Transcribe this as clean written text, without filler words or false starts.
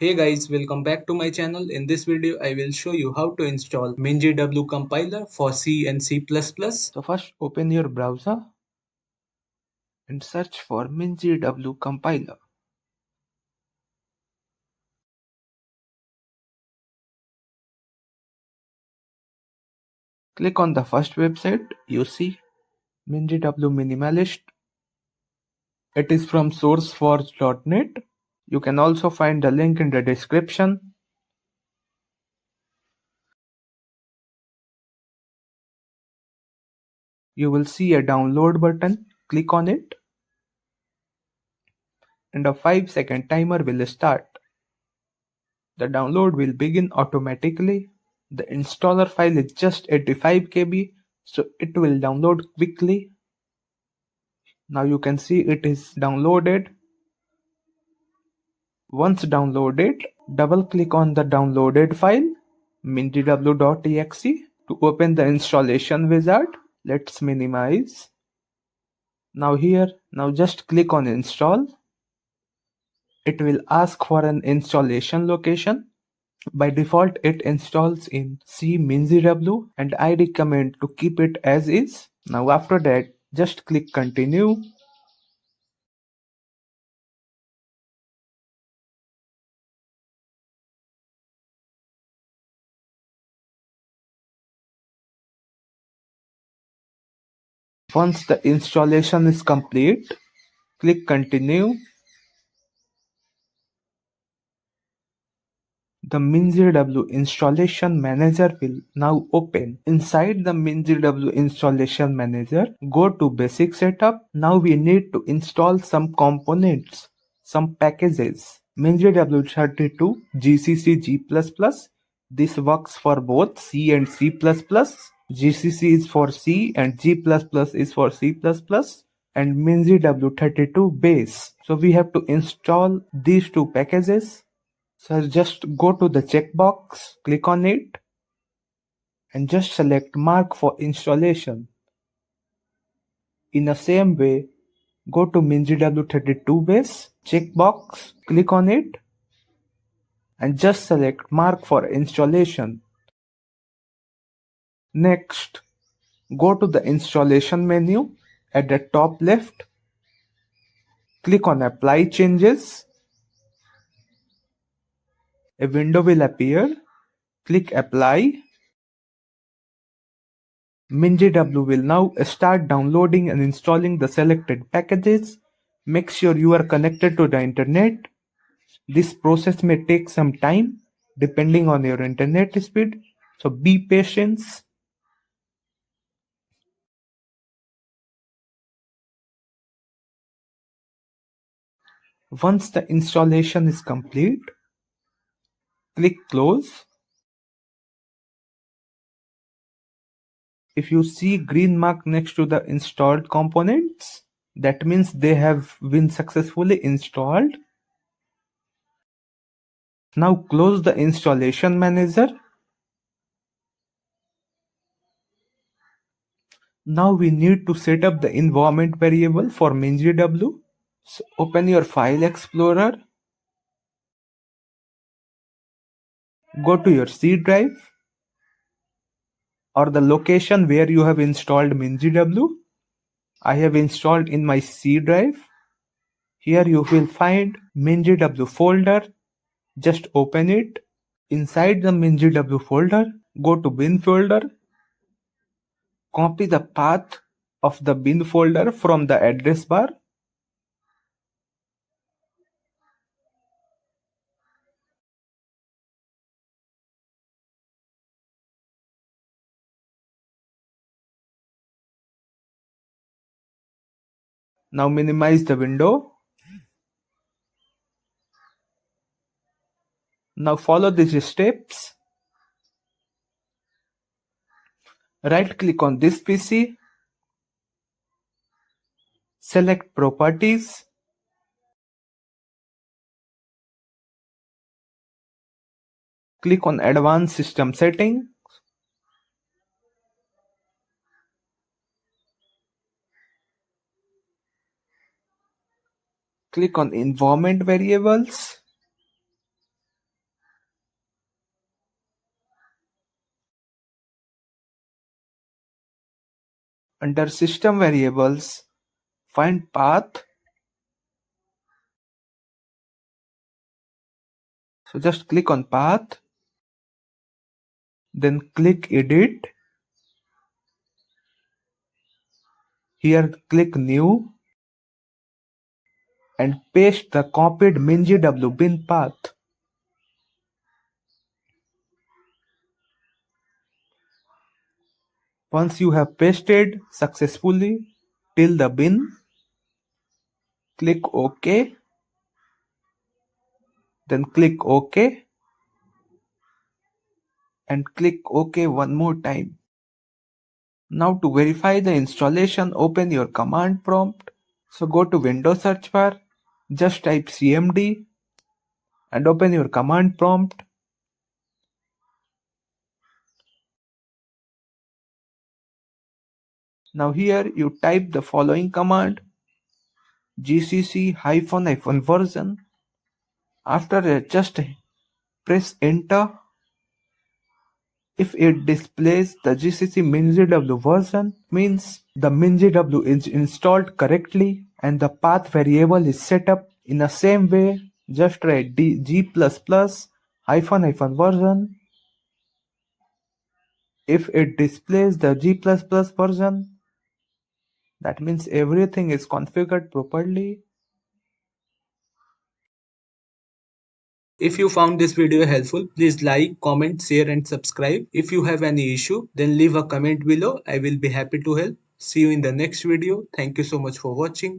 Hey guys, welcome back to my channel. In this video, I will show you how to install MinGW compiler for C and C++. So first open your browser and search for MinGW compiler. Click on the first website you see, MinGW Minimalist. It is from sourceforge.net. You can also find the link in the description. You will see a download button. Click on it and a 5-second timer will start. The download will begin automatically. The installer file is just 85 KB, so it will download quickly. Now you can see it is downloaded. Once downloaded, double-click on the downloaded file, mingw.exe, to open the installation wizard. Let's minimize. Now just click on install. It will ask for an installation location. By default, it installs in C MinGW and I recommend to keep it as is. Now after that, just click continue. Once the installation is complete, click continue. The MinGW installation manager will now open. Inside the MinGW installation manager, go to basic setup. Now we need to install some components, some packages. MinGW32 GCC G++. This works for both C and C++. GCC is for C and G++ is for C++. And MinGW32 base. So we have to install these two packages. So just go to the checkbox, click on it, and just select Mark for installation. In the same way, go to MinGW32 base, checkbox, click on it, and just select Mark for installation. Next, go to the installation menu at the top left, click on Apply Changes. A window will appear. Click Apply. MinGW will now start downloading and installing the selected packages. Make sure you are connected to the internet. This process may take some time depending on your internet speed, so be patient. Once the installation is complete, click Close. If you see green mark next to the installed components, that means they have been successfully installed. Now close the installation manager. Now we need to set up the environment variable for MinGW. So open your File Explorer. Go to your C drive or the location where you have installed MinGW. I have installed in my C drive. Here you will find MinGW folder. Just open it. Inside the MinGW folder, go to bin folder. Copy the path of the bin folder from the address bar. Now minimize the window. Now follow these steps. Right click on this PC. Select Properties. Click on Advanced System Setting. Click on Environment Variables. Under system variables, find path. So just click on path, then click edit. Here click new and paste the copied MinGW bin path. Once you have pasted successfully till the bin, click OK, then click OK and click OK one more time. Now to verify the installation, open your command prompt. So go to Windows search bar, just type cmd and open your command prompt. Now here you type the following command: gcc ---- version. After that, just press enter. If it displays the gcc MinGW version, means the MinGW is installed correctly and the path variable is set up in the same way. Just write g++ ---- If it displays the g++ version, that means everything is configured properly. If you found this video helpful, please like, comment, share and subscribe. If you have any issue, then leave a comment below. I will be happy to help. See you in the next video. Thank you so much for watching.